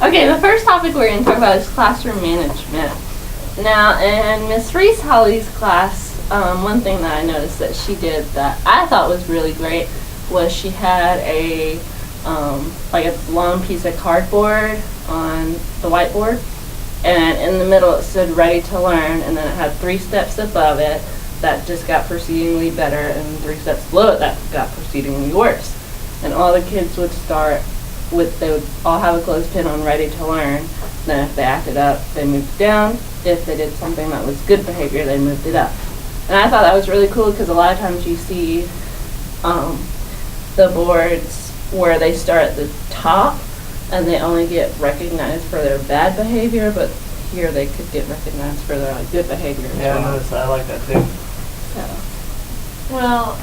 Okay, the first topic we're going to talk about is classroom management. Now, in Miss Reese Holly's class, one thing that I noticed that she did that I thought was really great was she had a like a long piece of cardboard on the whiteboard, and in the middle it said "Ready to Learn," and then it had 3 steps above it that just got proceedingly better, and 3 steps below it that got proceedingly worse. And all the kids would start with, they would all have a clothespin on "Ready to Learn." Then if they acted up, they moved down. If they did something that was good behavior, they moved it up. And I thought that was really cool because a lot of times you see the boards where they start at the top and they only get recognized for their bad behavior, but here they could get recognized for their good behavior as Yeah, well. I noticed that. I like that too. So. Well,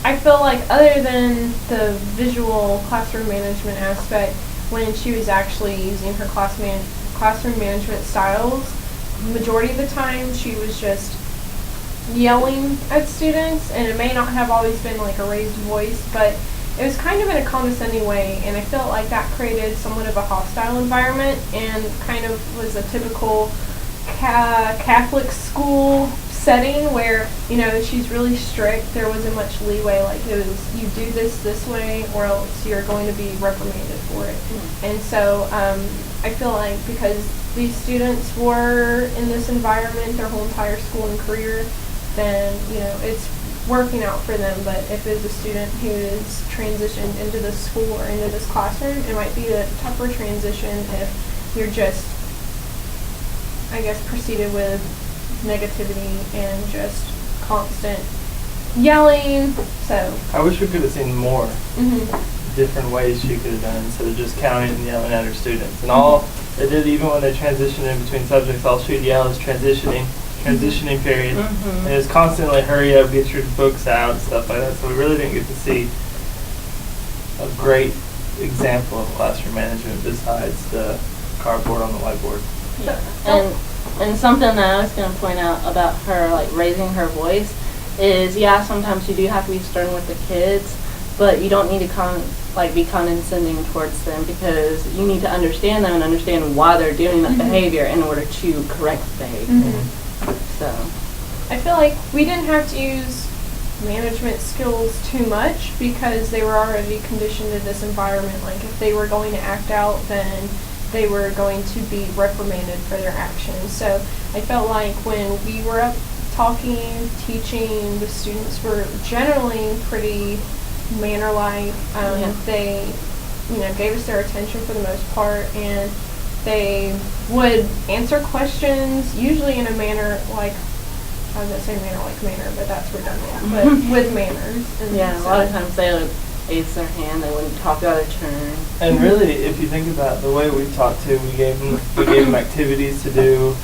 I feel like other than the visual classroom management aspect, when she was actually using her classroom management styles, majority of the time she was just yelling at students, and it may not have always been like a raised voice, but it was kind of in a condescending way, and I felt like that created somewhat of a hostile environment and kind of was a typical Catholic school setting where, you know, she's really strict. There wasn't much leeway, like it was, you do this way or else you're going to be reprimanded for it. And so I feel like because these students were in this environment their whole entire school and career, then, you know, it's working out for them. But if it's a student who is transitioned into this school or into this classroom, it might be a tougher transition if you're just, I guess, proceeded with negativity and just constant yelling. So I wish we could have seen more different ways she could have done instead of just counting and yelling at her students. And all they did, even when they transitioned in between subjects, all she'd yell is transitioning period. And it's constantly hurry up, get your books out and stuff like that. So we really didn't get to see a great example of classroom management besides the cardboard on the whiteboard. Yeah. And something that I was going to point out about her, like raising her voice, is sometimes you do have to be stern with the kids, but you don't need to be condescending towards them, because you need to understand them and understand why they're doing that behavior in order to correct the behavior. So I feel like we didn't have to use management skills too much because they were already conditioned to this environment. Like if they were going to act out, then they were going to be reprimanded for their actions. So I felt like when we were up talking, teaching, the students were generally pretty manner-like. They, you know, gave us their attention for the most part, and they would answer questions usually in a manner like, I was going to say manner, but that's redundant, but with manners. And a lot of times they would raise their hand, they wouldn't talk out of turn. And really, if you think about the way we taught too, we gave them activities to do.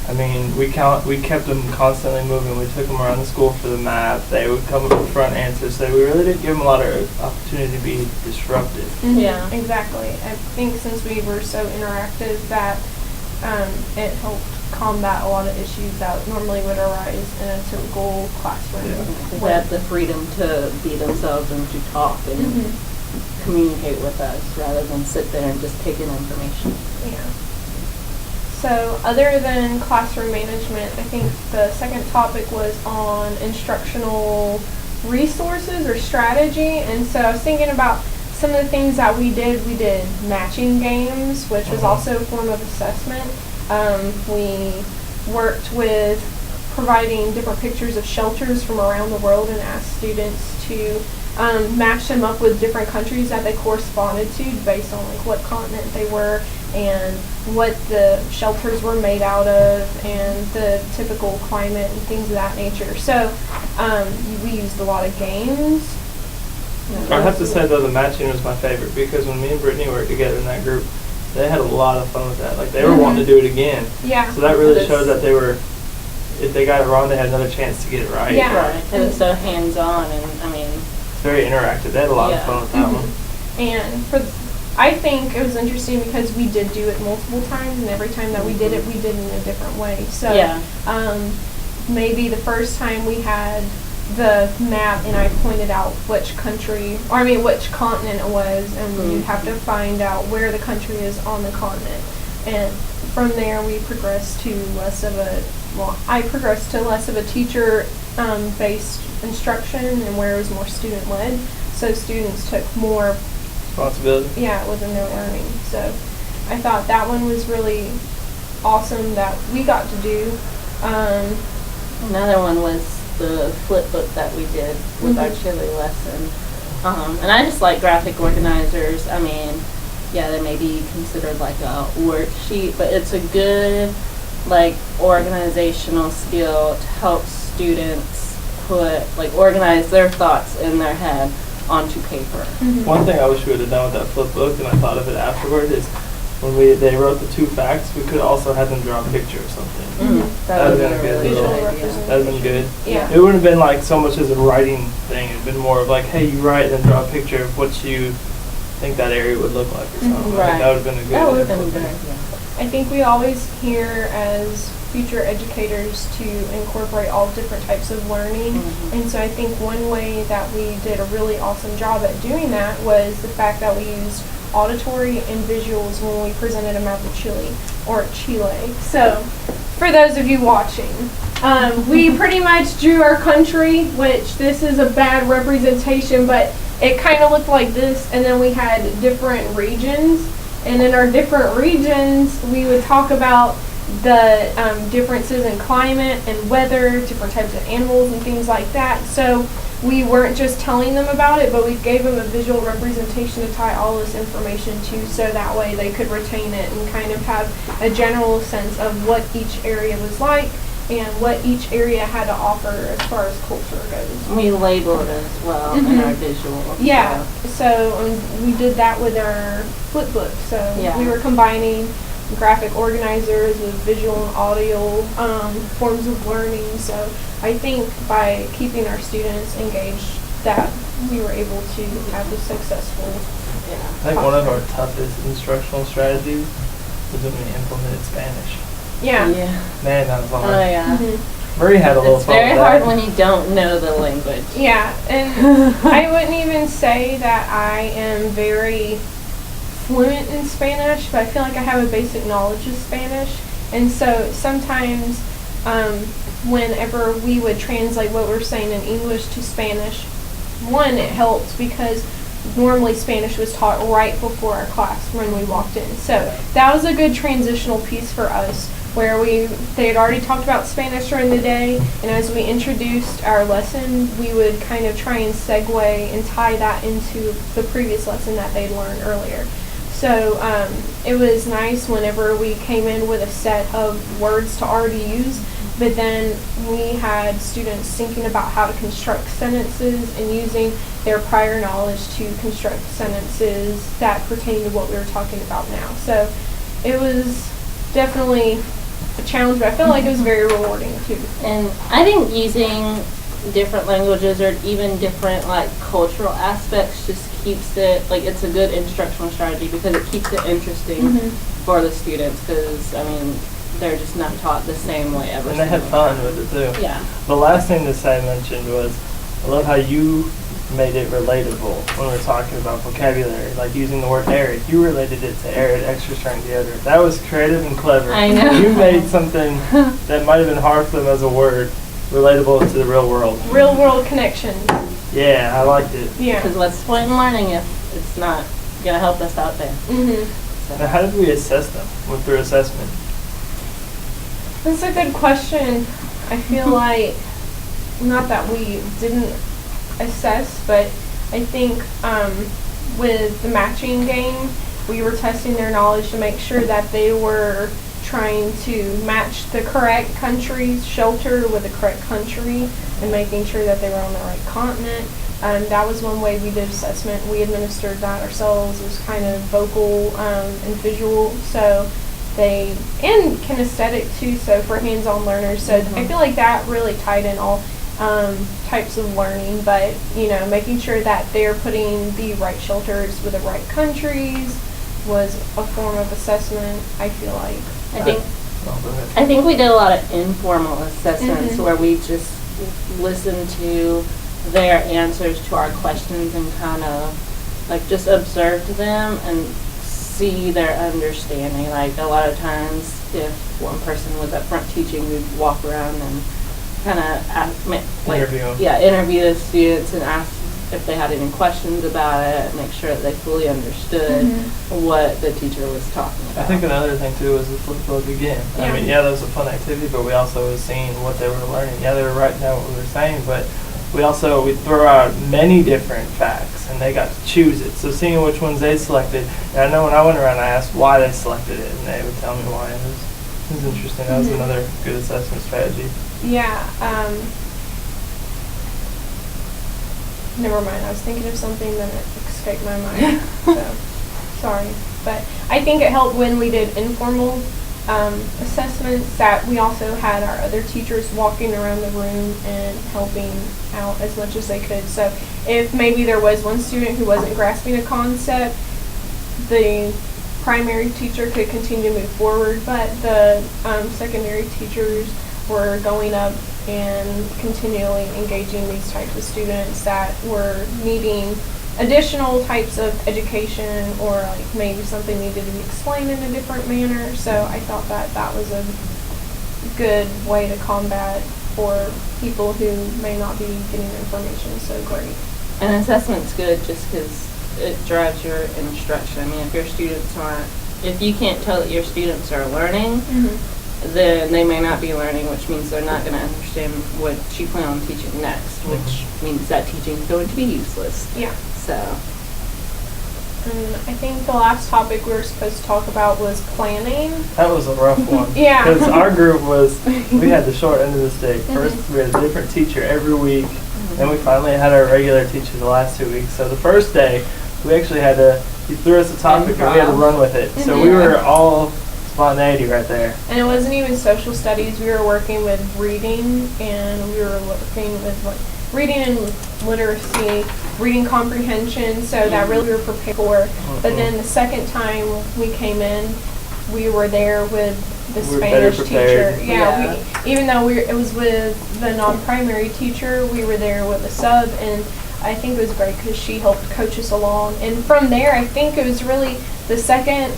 I mean, we kept them constantly moving. We took them around the school for the math. They would come up with front answers. So we really didn't give them a lot of opportunity to be disruptive. Yeah, exactly. I think since we were so interactive that it helped combat a lot of issues that normally would arise in a typical classroom. They had the freedom to be themselves and to talk and communicate with us rather than sit there and just take in information. Yeah. So other than classroom management, I think the second topic was on instructional resources or strategy. And so I was thinking about some of the things that we did. We did matching games, which was also a form of assessment. We worked with providing different pictures of shelters from around the world and asked students to match them up with different countries that they corresponded to based on like what continent they were and what the shelters were made out of and the typical climate and things of that nature. So we used a lot of games. I have to say though, the matching was my favorite because when me and Brittany worked together in that group, they had a lot of fun with that. Like they were wanting to do it again. Yeah. So that really shows that they were, if they got it wrong, they had another chance to get it right. Yeah. Right. It was so hands-on, and I mean, it's very interactive. They had a lot of fun with that one. And I think it was interesting because we did do it multiple times, and every time that we did it in a different way. So maybe the first time we had the map and I pointed out which country, or I mean which continent it was, and you'd have to find out where the country is on the continent. And from there we progressed to I progressed to less of a teacher based instruction and where it was more student led. So students took more responsibility. Yeah, within their learning. So I thought that one was really awesome that we got to do. Another one was the flip book that we did with our chili lesson. And I just like graphic organizers. I mean, yeah, they may be considered like a worksheet, but it's a good like organizational skill to help students organize their thoughts in their head onto paper. One thing I wish we would have done with that flip book, and I thought of it afterward, is when they wrote the 2 facts, we could also have them draw a picture or something. That would have been a good really little. good idea. That would have been good. Yeah. It wouldn't have been like so much as a writing thing. It would have been more of like, hey, you write and then draw a picture of what you think that area would look like or something. I think that would have been a good That would have been a input. good idea. I think we always hear as future educators to incorporate all different types of learning. And so I think one way that we did a really awesome job at doing that was the fact that we used auditory and visuals when we presented them at the Chile. So for those of you watching, we pretty much drew our country, which this is a bad representation, but it kind of looked like this, and then we had different regions. And in our different regions, we would talk about the differences in climate and weather, different types of animals and things like that. So we weren't just telling them about it, but we gave them a visual representation to tie all this information to, so that way they could retain it and kind of have a general sense of what each area was like and what each area had to offer as far as culture goes. We labeled it as well in our visual. Yeah, so we did that with our flip book. So we were combining graphic organizers with visual and audio forms of learning. So I think by keeping our students engaged, that we were able to have a successful. I think one of our toughest instructional strategies was when we implemented Spanish. Yeah. Man, that was hard. Oh yeah. Marie had a little It's fun very with that. hard when you don't know the language. Yeah, and I wouldn't even say that I am very fluent in Spanish, but I feel like I have a basic knowledge of Spanish. And so sometimes whenever we would translate what we're saying in English to Spanish, one, it helped because normally Spanish was taught right before our class when we walked in. So that was a good transitional piece for us, where they had already talked about Spanish during the day, and as we introduced our lesson, we would kind of try and segue and tie that into the previous lesson that they'd learned earlier. So it was nice whenever we came in with a set of words to already use, but then we had students thinking about how to construct sentences and using their prior knowledge to construct sentences that pertain to what we were talking about now. So it was definitely a challenge, but I felt like it was very rewarding too. And I think using different languages or even different cultural aspects just keeps it, it's a good instructional strategy because it keeps it interesting for the students, because I mean they're just not taught the same way every And they had fun with it too. Yeah. The last thing that I mentioned was, I love how you made it relatable when we were talking about vocabulary, like using the word arid. You related it to arid extra strength deodorant. That was creative and clever. I know. You made something that might have been hard for them as a word relatable to the real world. Real world connection. Yeah, I liked it. Yeah. Because what's the point in learning if it's not going to help us out there? Now, how did we assess them? Went through assessment. That's a good question. I feel like, not that we didn't assess, but I think with the matching game, we were testing their knowledge to make sure that they were trying to match the correct country's shelter with the correct country and making sure that they were on the right continent. That was one way we did assessment. We administered that ourselves. It was kind of vocal and visual, so and kinesthetic too, so for hands-on learners. So I feel like that really tied in all types of learning, but making sure that they're putting the right shelters with the right countries was a form of assessment, I feel like. I think we did a lot of informal assessments where we just listen to their answers to our questions and kind of like just observe them and see their understanding. Like a lot of times if one person was up front teaching, we'd walk around and kind of interview the students and ask if they had any questions about it, make sure that they fully understood what the teacher was talking about. I think another thing too was the flip book again. Yeah. I mean, that was a fun activity, but we also was seeing what they were learning. Yeah, they were writing down what we were saying, but we throw out many different facts, and they got to choose it. So seeing which ones they selected, and I know when I went around, I asked why they selected it, and they would tell me why. It was interesting. That was another good assessment strategy. Yeah. Never mind. I was thinking of something that it escaped my mind. So sorry, but I think it helped when we did informal assessments that we also had our other teachers walking around the room and helping out as much as they could. So if maybe there was one student who wasn't grasping a concept, the primary teacher could continue to move forward, but the secondary teachers were going up and continually engaging these types of students that were needing additional types of education, or like maybe something needed to be explained in a different manner. So I thought that was a good way to combat for people who may not be getting information so great. And assessment's good just because it drives your instruction. I mean, if you can't tell that your students are learning, then they may not be learning, which means they're not going to understand what you plan on teaching next, which means that teaching is going to be useless. Yeah. So. And I think the last topic we were supposed to talk about was planning. That was a rough one. Yeah. Because our group we had the short end of the stick. First, we had a different teacher every week. Then we finally had our regular teacher the last 2 weeks. So the first day, we actually he threw us a topic and we had to run with it. So we were all spontaneity right there. And it wasn't even social studies. We were working with reading, and we were working with reading and literacy, reading comprehension, so that really we were prepared for. But then the second time we came in, we were there with the Spanish teacher. Yeah. Even though it was with the non-primary teacher, we were there with a sub, and I think it was great because she helped coach us along. And from there, I think it was really the second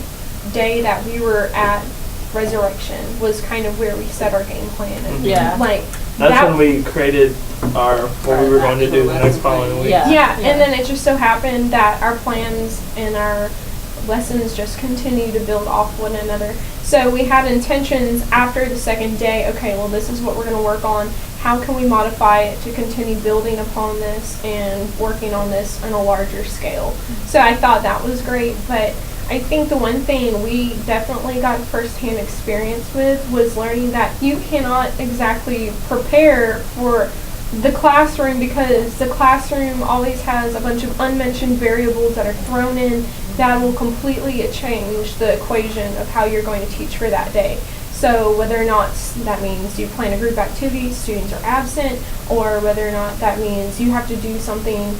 day that we were at Resurrection was kind of where we set our game plan. And that's when we created what we were going to do the next following week. Yeah, and then it just so happened that our plans and our lessons just continue to build off one another. So we had intentions after the second day. Okay, well, this is what we're going to work on. How can we modify it to continue building upon this and working on this on a larger scale? So I thought that was great, but I think the one thing we definitely got firsthand experience with was learning that you cannot exactly prepare for the classroom, because the classroom always has a bunch of unmentioned variables that are thrown in that will completely change the equation of how you're going to teach for that day. So whether or not that means you plan a group activity, students are absent, or whether or not that means you have to do something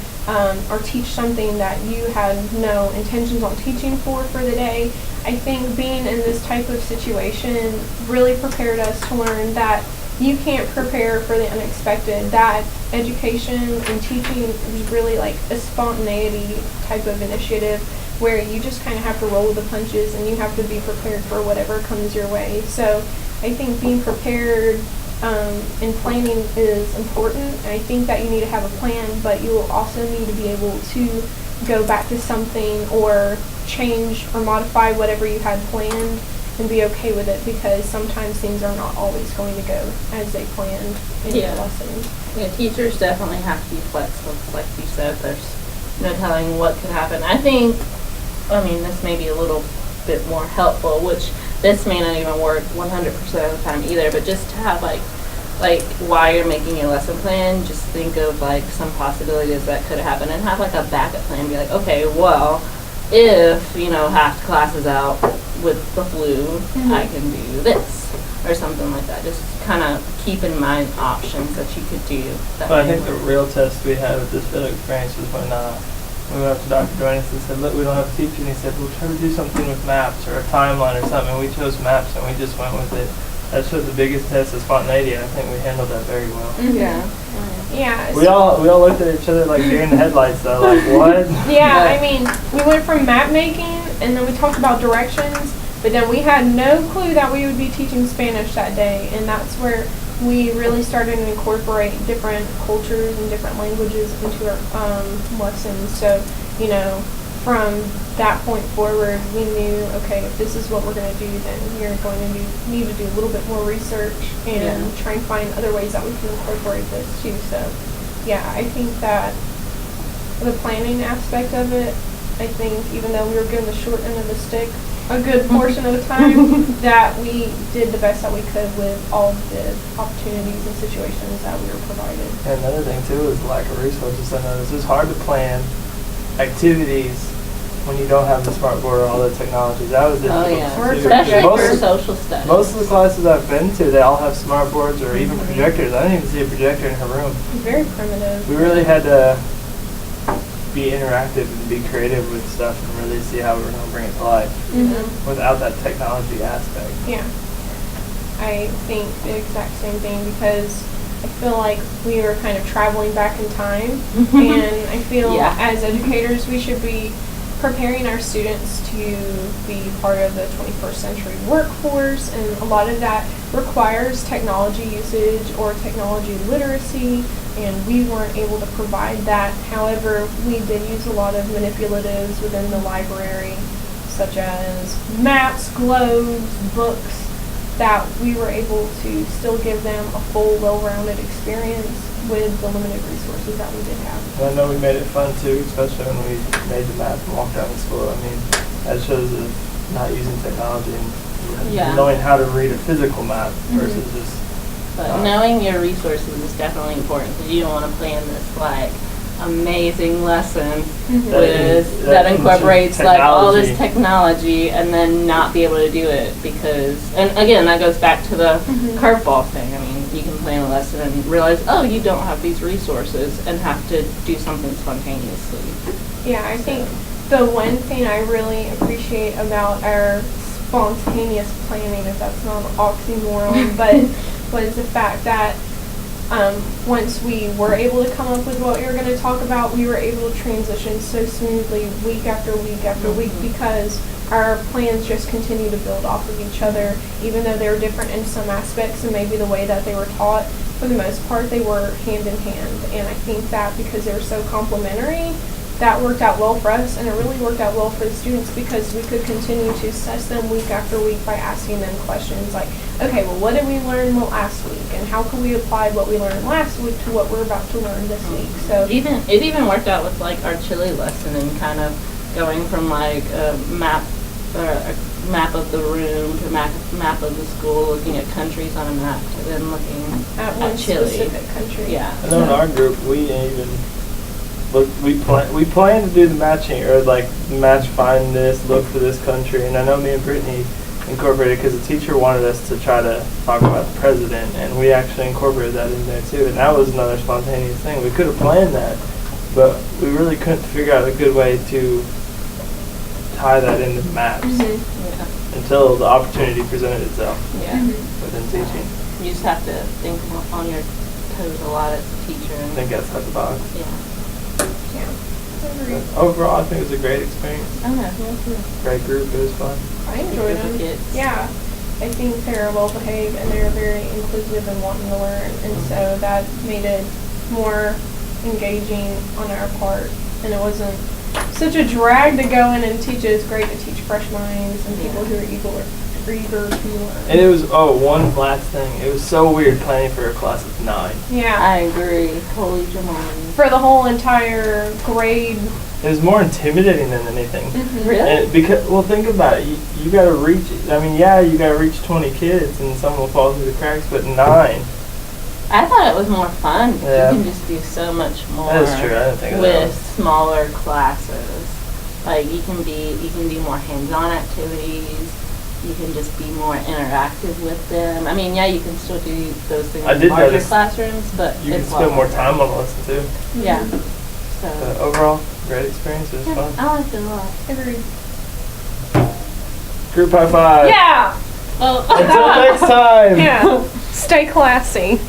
or teach something that you had no intentions on teaching for the day. I think being in this type of situation really prepared us to learn that you can't prepare for the unexpected. That education and teaching is really like a spontaneity type of initiative where you just kind of have to roll with the punches and you have to be prepared for whatever comes your way. So I think being prepared and planning is important. I think that you need to have a plan, but you will also need to be able to go back to something or change or modify whatever you had planned and be okay with it, because sometimes things are not always going to go as they planned in your lessons. Yeah, teachers definitely have to be flexible. Like you said, there's no telling what could happen. I think, this may be a little bit more helpful, which this may not even work 100% of the time either, but just to have like while you're making your lesson plan, just think of like some possibilities that could happen and have like a backup plan. Be like, okay, well, if, half the class is out with the flu, I can do this or something like that. Just kind of keep in mind options that you could do. But I think the real test we had with this field experience was when we went up to Dr. Joannis and said, look, we don't have a teacher. And he said, we'll try to do something with maps or a timeline or something. And we chose maps and we just went with it. That shows the biggest test of spontaneity, and I think we handled that very well. Mhm. Yeah. Yeah. We all looked at each other like deer in the headlights though, like what? Yeah, I mean, we went from map making, and then we talked about directions, but then we had no clue that we would be teaching Spanish that day, and that's where we really started to incorporate different cultures and different languages into our lessons. So, you know, from that point forward, we knew, okay, if this is what we're going to do, then you're going to need to do a little bit more research and try and find other ways that we can incorporate this too. So, yeah, I think that the planning aspect of it, I think even though we were given the short end of the stick a good portion of the time, that we did the best that we could with all the opportunities and situations that we were provided. And another thing too is lack of resources. I know this is hard to plan activities when you don't have the smart board or all the technology. That was difficult. Oh, yeah. too, Especially because for social studies. most of the classes I've been to, they all have smart boards or even projectors. I didn't even see a projector in her room. Very primitive. We really had to be interactive and be creative with stuff and really see how we were going to bring it to life Mm-hmm. without that technology aspect. Yeah. I think the exact same thing because I feel like we were kind of traveling back in time, and I feel as educators we should be preparing our students to be part of the 21st century workforce, and a lot of that requires technology usage or technology literacy, and we weren't able to provide that. However, we did use a lot of manipulatives within the library, such as maps, globes, books, that we were able to still give them a full, well-rounded experience with the limited resources that we did have. And I know we made it fun too, especially when we made the map and walked around the school. I mean, that shows of not using technology and knowing how to read a physical map versus just. But knowing your resources is definitely important because you don't want to plan this like amazing lesson that incorporates like all this technology and then not be able to do it because, and again, that goes back to the curveball thing. I mean, you can plan a lesson and realize, oh, you don't have these resources and have to do something spontaneously. Yeah, I think the one thing I really appreciate about our spontaneous planning, if that's not an oxymoron, but was the fact that once we were able to come up with what we were going to talk about, we were able to transition so smoothly week after week after week because our plans just continue to build off of each other, even though they were different in some aspects and maybe the way that they were taught. For the most part, they were hand in hand, and I think that because they were so complementary, that worked out well for us, and it really worked out well for the students because we could continue to assess them week after week by asking them questions like, okay, well, what did we learn last week, and how can we apply what we learned last week to what we're about to learn this week? So it even worked out with like our Chile lesson and kind of going from like a map of the room to map of the school, looking at countries on a map, to then looking at one Chile. specific country. Yeah. I know in our group we even. Look, we plan to do the matching or like find this, look for this country, and I know me and Brittany incorporated because the teacher wanted us to try to talk about the president, and we actually incorporated that in there too, and that was another spontaneous thing. We could have planned that, but we really couldn't figure out a good way to tie that into maps until the opportunity presented itself within teaching. You just have to think on your toes a lot as a teacher. And think outside the box. Yeah. Overall, I think it was a great experience. Oh, yeah. Great group. It was fun. I enjoyed them. Yeah. I think they're well behaved and they're very inclusive and wanting to learn, and so that made it more engaging on our part, and it wasn't such a drag to go in and teach it. It's great to teach fresh minds and people who are eager to learn. And it was, one last thing. It was so weird planning for a class of 9. Yeah. I agree. Holy jamon. For the whole entire grade. It was more intimidating than anything. Really? And think about it. You got to reach, you got to reach 20 kids and some will fall through the cracks, but 9. I thought it was more fun. Yeah. You can just do so much more That is true. I didn't think of with that. smaller classes. Like you can do more hands-on activities. You can just be more interactive with them. I mean, you can still do those things in larger classrooms, but you can spend more time on the lesson too. Yeah. So overall, great experience. It was fun. I liked it a lot. Agreed. Group high five. Yeah. Oh. Until next time. Yeah. Stay classy.